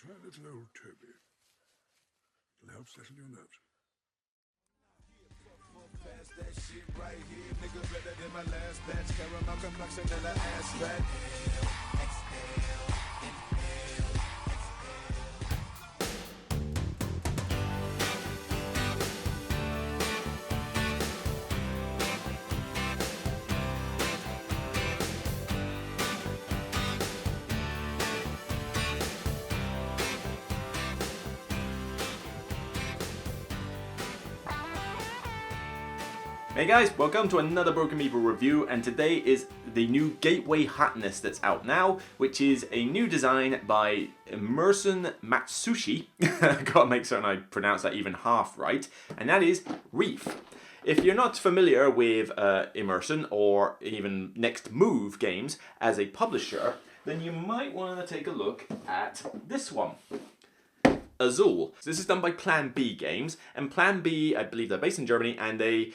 Try a little old Toby. It'll help settle your nerves. Pass that shit right here, nigga, better than my last batch. Caramel complexion and an ass fat. Exhale, inhale, Hey guys, welcome to another Broken Meeple review, and today is the new Gateway Harness that's out now, which is a new design by Emerson Matsushi. Gotta make certain I pronounce that even half right, and that is Reef. If you're not familiar with Emerson or even Next Move games as a publisher, then you might want to take a look at this one. Azul. So this is done by Plan B Games, and Plan B, I believe they're based in Germany, and they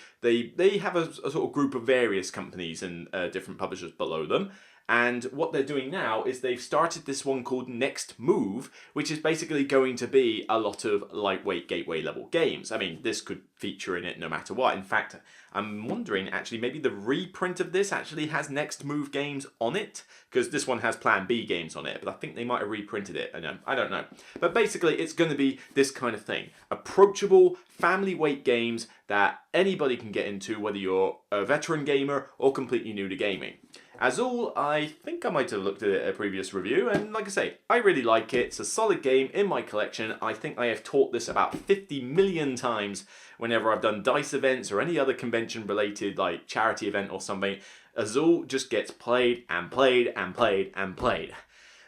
have a sort of group of various companies and different publishers below them. And what they're doing now is they've started this one called Next Move, which is basically going to be a lot of lightweight gateway level games. I mean, this could feature in it no matter what. In fact, I'm wondering actually maybe the reprint of this actually has Next Move games on it, because this one has Plan B games on it, but I think they might have reprinted it. I don't know. But basically, it's going to be this kind of thing. Approachable, family weight games that anybody can get into, whether you're a veteran gamer or completely new to gaming. Azul, I think I might have looked at it in a previous review, and like I say, I really like it. It's a solid game in my collection. I think I have taught this about 50 million times whenever I've done DICE events or any other convention related like charity event or something. Azul just gets played and played and played and played,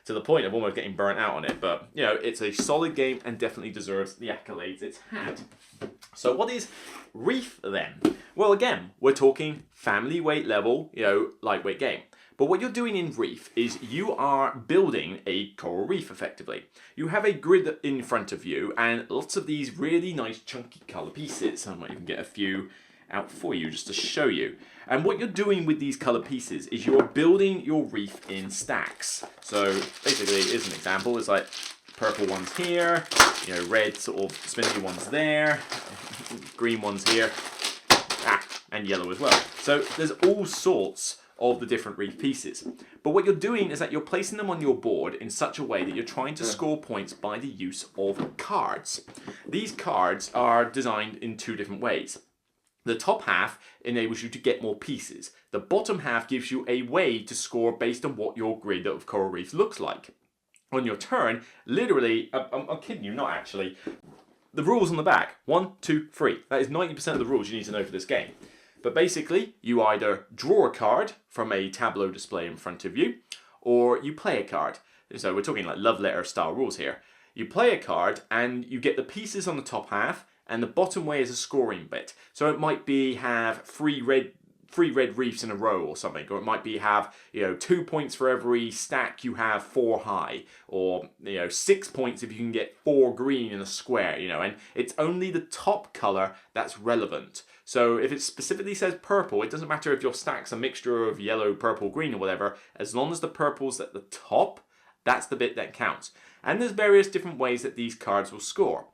to the point of almost getting burnt out on it. But, you know, it's a solid game and definitely deserves the accolades it's had. So what is Reef then? Well, again, we're talking family weight level, lightweight game. But what you're doing in Reef is you are building a coral reef effectively. You have a grid in front of you and lots of these really nice chunky colour pieces. I might even get a few out for you just to show you. And what you're doing with these colour pieces is you're building your reef in stacks. So basically, here's an example. It's like purple ones here, red sort of spindly ones there, green ones here, and yellow as well. So there's all sorts of the different reef pieces. But what you're doing is that you're placing them on your board in such a way that you're trying to score points by the use of cards. These cards are designed in two different ways. The top half enables you to get more pieces. The bottom half gives you a way to score based on what your grid of coral reefs looks like. On your turn, literally, I'm kidding you, not actually, the rules on the back, 1, 2, 3. That is 90% of the rules you need to know for this game. But basically, you either draw a card from a tableau display in front of you, or you play a card. So we're talking like love letter style rules here. You play a card and you get the pieces on the top half, and the bottom way is a scoring bit. So it might be have three red reefs in a row or something, or it might be have 2 points for every stack you have 4 high, or 6 points if you can get 4 green in a square, and it's only the top color that's relevant. So if it specifically says purple, it doesn't matter if your stack's a mixture of yellow, purple, green or whatever, as long as the purple's at the top, that's the bit that counts. And there's various different ways that these cards will score.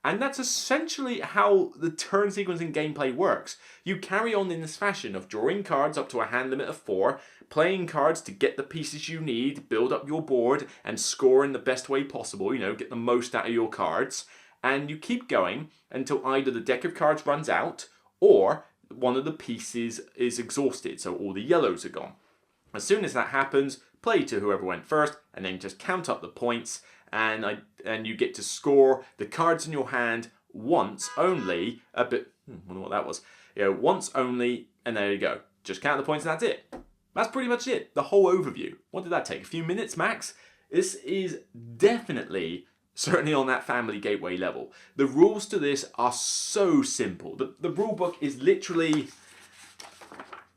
And that's essentially how the turn sequencing gameplay works. You carry on in this fashion of drawing cards up to a hand limit of 4, playing cards to get the pieces you need, build up your board, and score in the best way possible, get the most out of your cards. And you keep going until either the deck of cards runs out, or one of the pieces is exhausted, so all the yellows are gone. As soon as that happens, play to whoever went first, and then just count up the points, and you get to score the cards in your hand once only. Wonder what that was. Once only, and there you go. Just count the points, and that's it. That's pretty much it. The whole overview. What did that take? A few minutes max? This is definitely, certainly on that family gateway level. The rules to this are so simple. The rule book is literally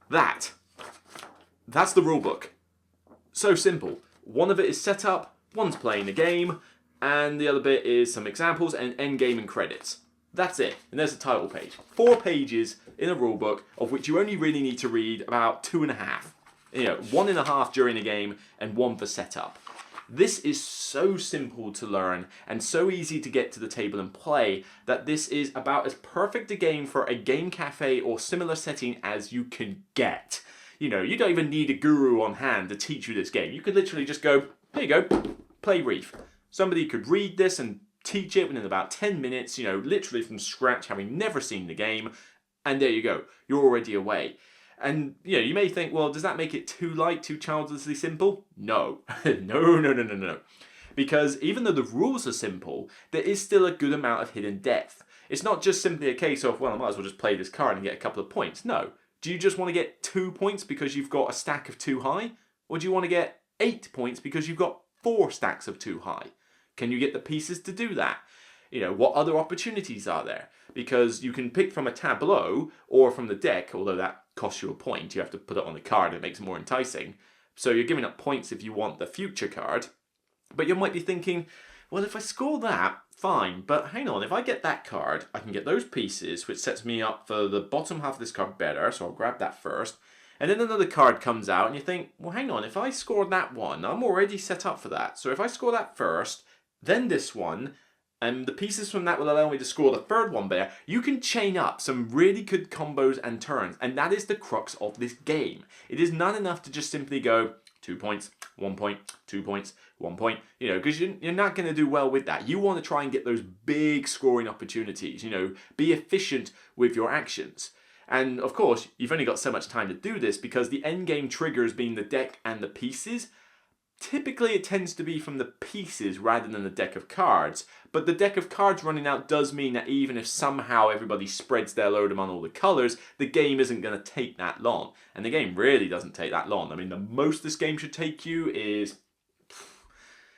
that. That's the rule book. So simple. One of it is set up, one's playing the game, and the other bit is some examples and endgame and credits. That's it. And there's a title page. 4 pages in a rulebook, of which you only really need to read about 2.5. 1.5 during the game and 1 for setup. This is so simple to learn and so easy to get to the table and play that this is about as perfect a game for a game cafe or similar setting as you can get. You know, you don't even need a guru on hand to teach you this game. You could literally just go, here you go, play Reef. Somebody could read this and teach it within about 10 minutes, you know, literally from scratch, having never seen the game, and there you go, you're already away. And, you know, you may think, well, does that make it too light, too childishly simple? No. No. Because even though the rules are simple, there is still a good amount of hidden depth. It's not just simply a case of, well, I might as well just play this card and get a couple of points. No. Do you just want to get 2 points because you've got a stack of 2 high? Or do you want to get 8 points because you've got 4 stacks of 2 high? Can you get the pieces to do that? You know, what other opportunities are there? Because you can pick from a tableau or from the deck, although that costs you a point. You have to put it on the card. It makes it more enticing. So you're giving up points if you want the future card. But you might be thinking, well, if I score that, fine. But hang on, if I get that card, I can get those pieces, which sets me up for the bottom half of this card better. So I'll grab that first. And then another card comes out and you think, well, hang on, if I score that one, I'm already set up for that. So if I score that first, then this one, and the pieces from that will allow me to score the third one better, you can chain up some really good combos and turns, and that is the crux of this game. It is not enough to just simply go 2 points, 1 point, 2 points, 1 point, you know, because you're not going to do well with that. You want to try and get those big scoring opportunities, you know, be efficient with your actions. And of course, you've only got so much time to do this because the end game triggers being the deck and the pieces. Typically it tends to be from the pieces rather than the deck of cards, but the deck of cards running out does mean that even if somehow everybody spreads their load among all the colours, the game isn't going to take that long. And the game really doesn't take that long. I mean, the most this game should take you is,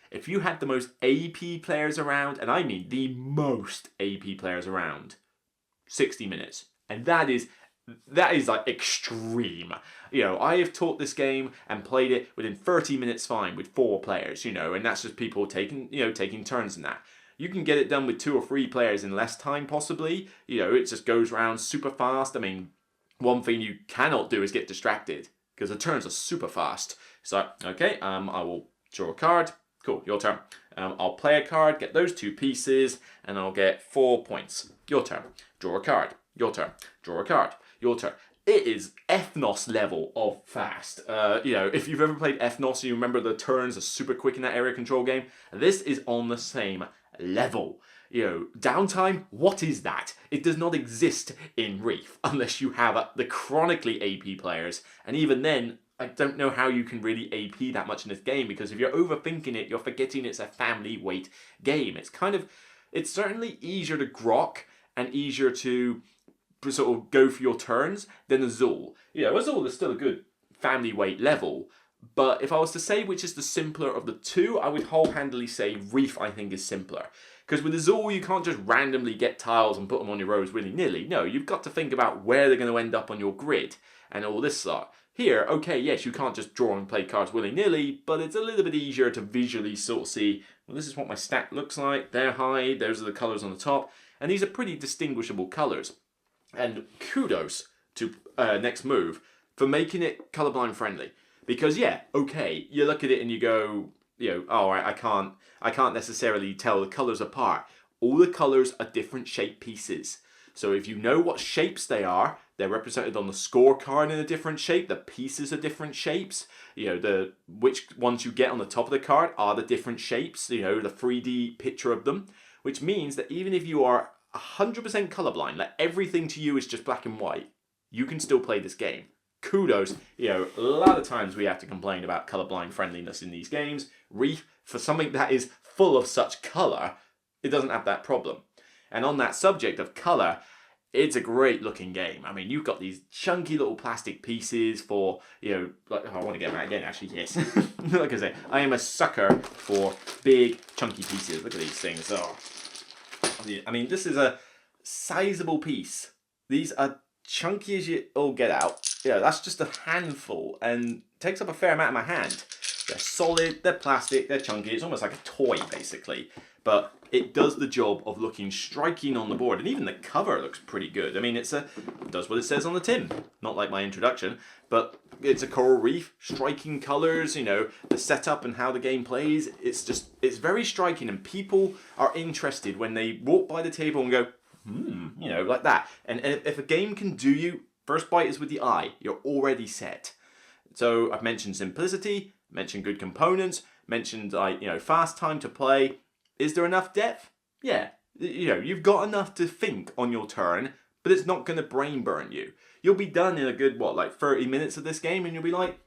if you had the most AP players around, and I mean the most AP players around, 60 minutes. And that is like extreme. You know, I have taught this game and played it within 30 minutes fine with 4 players, you know, and that's just people taking turns in that. You can get it done with 2 or 3 players in less time possibly. You know, it just goes around super fast. I mean, one thing you cannot do is get distracted because the turns are super fast. So, okay, I will draw a card. Cool, your turn. I'll play a card, get those 2 pieces, and I'll get 4 points. Your turn. Draw a card. Your turn. Draw a card. Your turn. It is Ethnos level of fast. You know, if you've ever played Ethnos, you remember the turns are super quick in that area control game. This is on the same level. You know, downtime, what is that? It does not exist in Reef unless you have the chronically AP players. And even then, I don't know how you can really AP that much in this game, because if you're overthinking it, you're forgetting it's a family weight game. It's certainly easier to grok and easier to sort of go for your turns than Azul. You know, Azul is still a good family weight level, but if I was to say which is the simpler of the two, I would wholehandedly say Reef, I think, is simpler. Because with Azul, you can't just randomly get tiles and put them on your rows willy-nilly. No, you've got to think about where they're going to end up on your grid and all this sort. Here, okay, yes, you can't just draw and play cards willy-nilly, but it's a little bit easier to visually sort of see, well, this is what my stack looks like, they're high, those are the colours on the top, and these are pretty distinguishable colours. And kudos to Next Move for making it colorblind friendly. Because yeah, okay, you look at it and you go, you know, oh, I can't necessarily tell the colors apart. All the colors are different shape pieces. So if you know what shapes they are, they're represented on the scorecard in a different shape. The pieces are different shapes. You know, which ones you get on the top of the card are the different shapes. You know, the 3D picture of them. Which means that even if you are 100% colorblind, like everything to you is just black and white, you can still play this game. Kudos. You know, a lot of times we have to complain about colorblind friendliness in these games. Reef, for something that is full of such color, it doesn't have that problem. And on that subject of color, it's a great looking game. I mean, you've got these chunky little plastic pieces for, you know, like, oh, I want to get them out again, actually, yes. Like I say, I am a sucker for big, chunky pieces. Look at these things. Oh. I mean, this is a sizable piece. These are chunky as you all get out. Yeah, that's just a handful and takes up a fair amount of my hand. They're solid, they're plastic, they're chunky. It's almost like a toy, basically. But it does the job of looking striking on the board. And even the cover looks pretty good. I mean, it does what it says on the tin. Not like my introduction, but it's a coral reef, striking colors, you know, the setup and how the game plays. It's very striking, and people are interested when they walk by the table and go, you know, like that. And if a game can do you, first bite is with the eye. You're already set. So I've mentioned simplicity, mentioned good components, mentioned, like, you know, fast time to play. Is there enough depth? Yeah. You know, you've got enough to think on your turn, but it's not going to brain burn you. You'll be done in a good, like 30 minutes of this game, and you'll be like,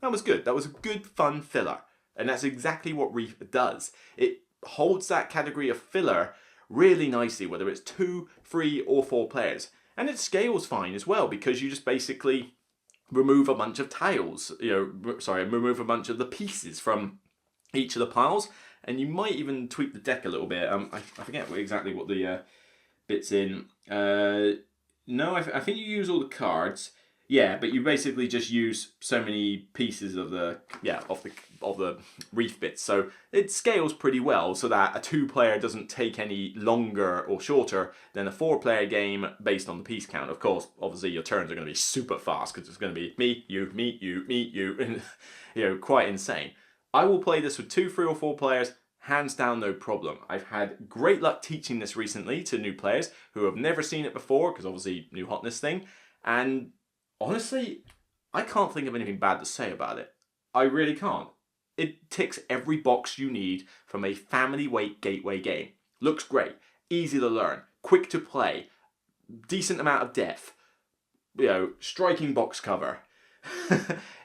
that was good. That was a good, fun filler. And that's exactly what Reef does. It holds that category of filler really nicely, whether it's 2, 3, or 4 players. And it scales fine as well, because you just basically remove a bunch of tiles, remove a bunch of the pieces from each of the piles, and you might even tweak the deck a little bit. I forget exactly what the bits in. No, I think you use all the cards. Yeah, but you basically just use so many pieces of the reef bits. So it scales pretty well, so that a 2-player doesn't take any longer or shorter than a 4-player game based on the piece count. Of course, obviously your turns are going to be super fast because it's going to be me, you, and you know, quite insane. I will play this with 2, 3, or 4 players, hands down, no problem. I've had great luck teaching this recently to new players who have never seen it before, because obviously new hotness thing, and honestly, I can't think of anything bad to say about it. I really can't. It ticks every box you need from a family weight gateway game. Looks great, easy to learn, quick to play, decent amount of depth, you know, striking box cover,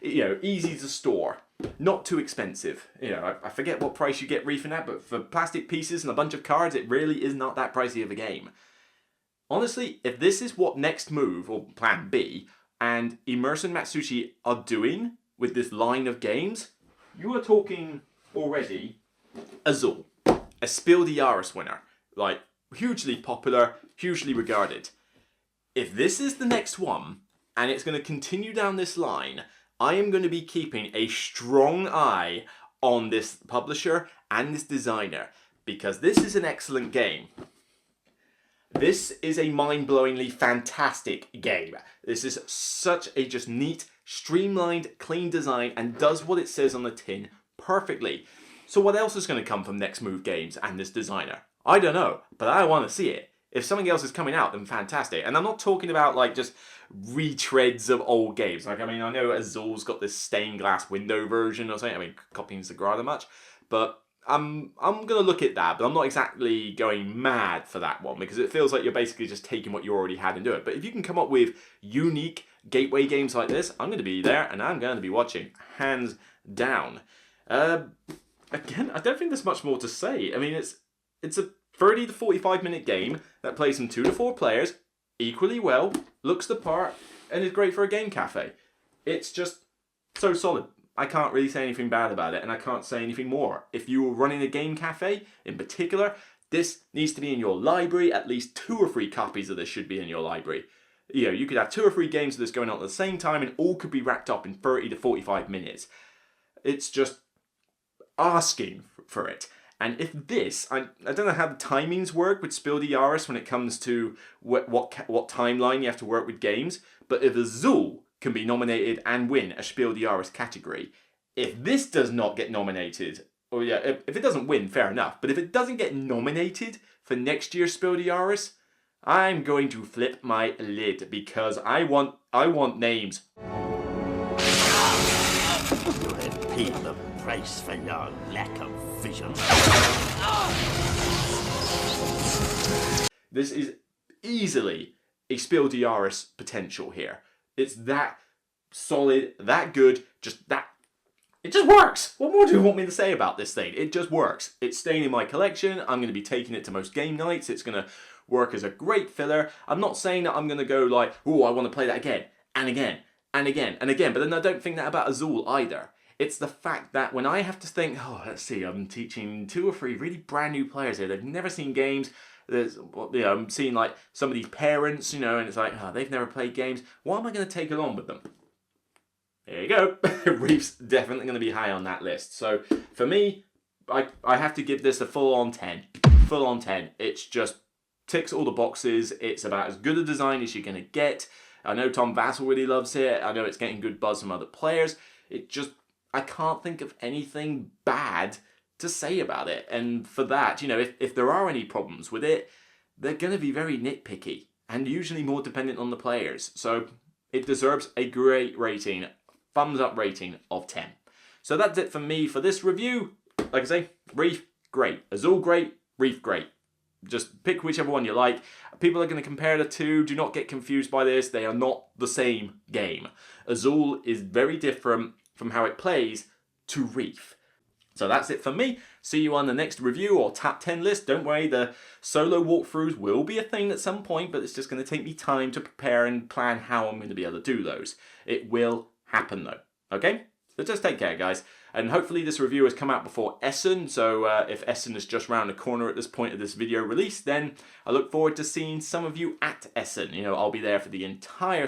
you know, easy to store, not too expensive. You know, I forget what price you get Reefing at, but for plastic pieces and a bunch of cards, it really is not that pricey of a game. Honestly, if this is what Next Move, or Plan B, and Immersion Matsushi are doing with this line of games, you are talking already Azul, a Spiel des Jahres winner, like hugely popular, hugely regarded. If this is the next one, and it's going to continue down this line, I am going to be keeping a strong eye on this publisher and this designer, because this is an excellent game. This is a mind-blowingly fantastic game. This is such a just neat, streamlined, clean design, and does what it says on the tin perfectly. So what else is going to come from Next Move Games and this designer? I don't know, but I want to see it. If something else is coming out, then fantastic. And I'm not talking about like just retreads of old games. Like, I mean, I know Azul's got this stained glass window version or something. I mean, copying Sagrada much, but I'm gonna look at that, but I'm not exactly going mad for that one, because it feels like you're basically just taking what you already had and do it. But if you can come up with unique gateway games like this, I'm gonna be there and I'm gonna be watching, hands down. Again, I don't think there's much more to say. I mean, it's a 30 to 45 minute game that plays from 2 to 4 players equally well, looks the part, and is great for a game cafe. It's just so solid. I can't really say anything bad about it, and I can't say anything more. If you were running a game cafe in particular, this needs to be in your library. At least 2 or 3 copies of this should be in your library. You know, you could have 2 or 3 games of this going on at the same time, and all could be wrapped up in 30 to 45 minutes. It's just asking for it. And if this, I don't know how the timings work with Spiel des Jahres when it comes to what timeline you have to work with games, but if Azul can be nominated and win a Spiel des Jahres category, if this does not get nominated, or yeah, if it doesn't win, fair enough, but if it doesn't get nominated for next year's Spiel des Jahres, I'm going to flip my lid, because I want names. You have paid the price for your lack of vision. This is easily a Spiel des Jahres potential here. It's that solid, that good, it just works. What more do you want me to say about this thing? It just works. It's staying in my collection. I'm going to be taking it to most game nights. It's going to work as a great filler. I'm not saying that I'm going to go like, oh, I want to play that again, and again, and again, and again. But then I don't think that about Azul either. It's the fact that when I have to think, oh, let's see, I'm teaching 2 or 3 really brand new players here. They've never seen games. I'm seeing like some of these parents, and it's like, oh, they've never played games. What am I going to take along with them? There you go. Reef's definitely going to be high on that list. So for me, I have to give this a full-on 10. Full-on 10. It's just ticks all the boxes. It's about as good a design as you're going to get. I know Tom Vassell really loves it. I know it's getting good buzz from other players. I can't think of anything bad to say about it. And for that, you know, if there are any problems with it, they're going to be very nitpicky and usually more dependent on the players. So it deserves a great rating. Thumbs up rating of 10. So that's it from me for this review. Like I say, Reef, great. Azul, great. Reef, great. Just pick whichever one you like. People are going to compare the two. Do not get confused by this. They are not the same game. Azul is very different from how it plays to Reef. So that's it for me. See you on the next review or top 10 list. Don't worry, the solo walkthroughs will be a thing at some point, but it's just going to take me time to prepare and plan how I'm going to be able to do those. It will happen though. Okay? So just take care, guys. And hopefully this review has come out before Essen, so if Essen is just round the corner at this point of this video release, then I look forward to seeing some of you at Essen. You know, I'll be there for the entire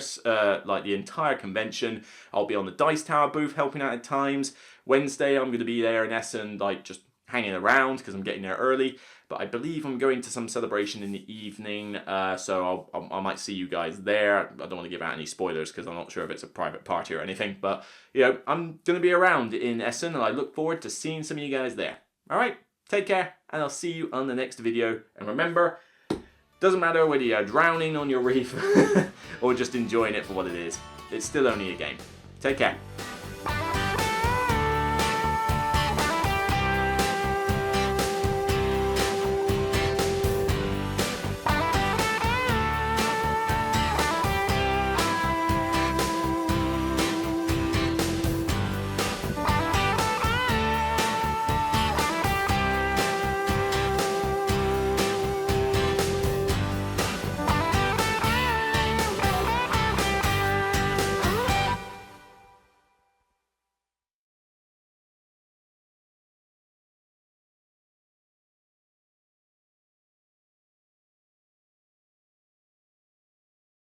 convention. I'll be on the Dice Tower booth helping out at times. Wednesday I'm going to be there in Essen, like just hanging around because I'm getting there early. But I believe I'm going to some celebration in the evening, so I might see you guys there. I don't want to give out any spoilers because I'm not sure if it's a private party or anything. But, you know, I'm going to be around in Essen, and I look forward to seeing some of you guys there. All right, take care, and I'll see you on the next video. And remember, doesn't matter whether you're drowning on your reef or just enjoying it for what it is. It's still only a game. Take care.